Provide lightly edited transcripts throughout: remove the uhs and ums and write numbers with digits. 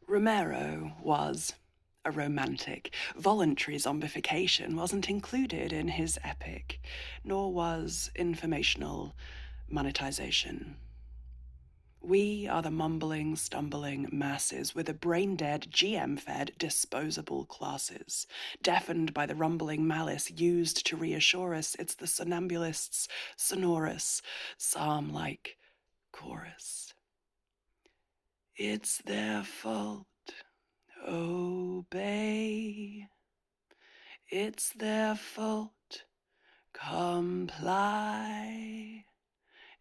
Romero was a romantic. Voluntary zombification wasn't included in his epic, nor was informational monetization. We are the mumbling, stumbling masses with a brain-dead, GM-fed, disposable classes, deafened by the rumbling malice used to reassure us it's the somnambulist's sonorous, psalm-like chorus. It's their fault. Obey. It's their fault. Comply.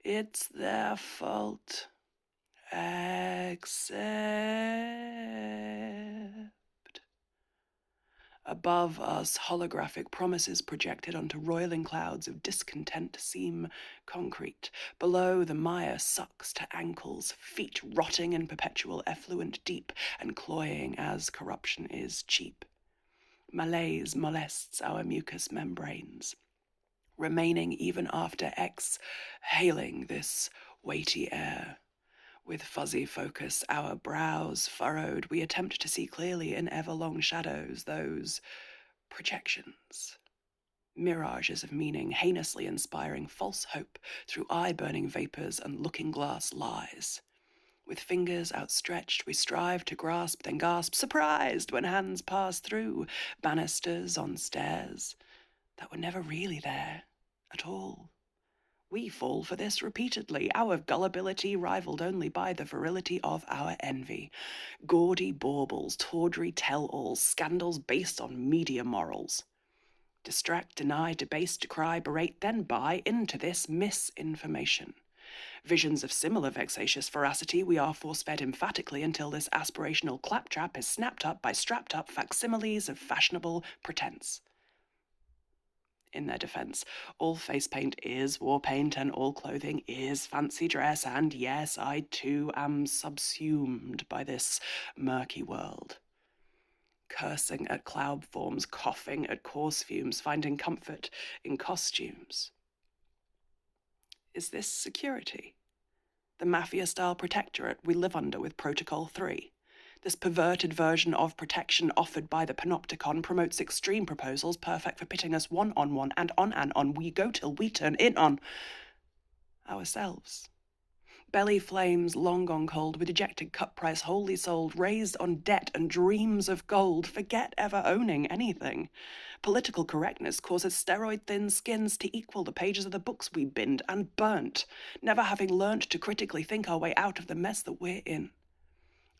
It's their fault. Accept. Above us, holographic promises projected onto roiling clouds of discontent seem concrete. Below, the mire sucks to ankles, feet rotting in perpetual effluent deep and cloying as corruption is cheap. Malaise molests our mucous membranes, remaining even after exhaling this weighty air. With fuzzy focus, our brows furrowed, we attempt to see clearly in ever-long shadows those projections. Mirages of meaning, heinously inspiring false hope through eye-burning vapors and looking-glass lies. With fingers outstretched, we strive to grasp, then gasp, surprised when hands pass through banisters on stairs that were never really there at all. We fall for this repeatedly, our gullibility rivaled only by the virility of our envy. Gaudy baubles, tawdry tell-alls, scandals based on media morals. Distract, deny, debase, decry, berate, then buy into this misinformation. Visions of similar vexatious veracity we are force-fed emphatically until this aspirational claptrap is snapped up by strapped-up facsimiles of fashionable pretense. In their defense, all face paint is war paint and all clothing is fancy dress, and yes, I too am subsumed by this murky world. Cursing at cloud forms, coughing at coarse fumes, finding comfort in costumes. Is this security? The mafia-style protectorate we live under with Protocol 3. This perverted version of protection offered by the panopticon promotes extreme proposals perfect for pitting us one-on-one and on we go till we turn in on ourselves. Belly flames long gone cold, with ejected cut price wholly sold, raised on debt and dreams of gold, forget ever owning anything. Political correctness causes steroid-thin skins to equal the pages of the books we binned and burnt, never having learnt to critically think our way out of the mess that we're in.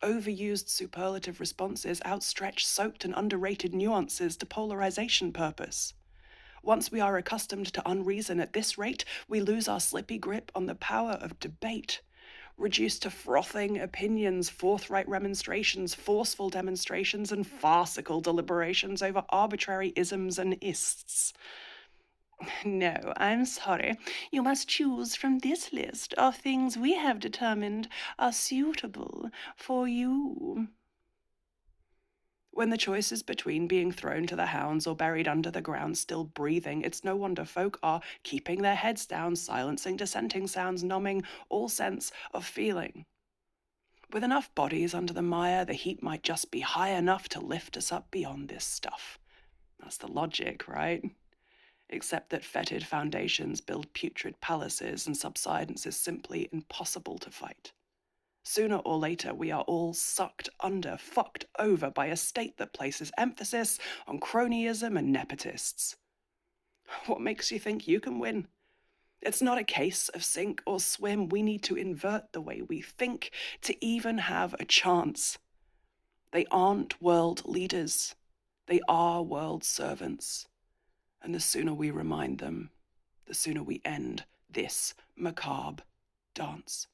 Overused superlative responses outstretch soaked and underrated nuances to polarization purpose. Once we are accustomed to unreason at this rate, we lose our slippy grip on the power of debate. Reduced to frothing opinions, forthright remonstrations, forceful demonstrations, and farcical deliberations over arbitrary isms and ists. No, I'm sorry. You must choose from this list of things we have determined are suitable for you. When the choice is between being thrown to the hounds or buried under the ground still breathing, it's no wonder folk are keeping their heads down, silencing dissenting sounds, numbing all sense of feeling. With enough bodies under the mire, the heat might just be high enough to lift us up beyond this stuff. That's the logic, right? Except that fetid foundations build putrid palaces and subsidence is simply impossible to fight. Sooner or later, we are all sucked under, fucked over by a state that places emphasis on cronyism and nepotists. What makes you think you can win? It's not a case of sink or swim. We need to invert the way we think to even have a chance. They aren't world leaders. They are world servants. And the sooner we remind them, the sooner we end this macabre dance.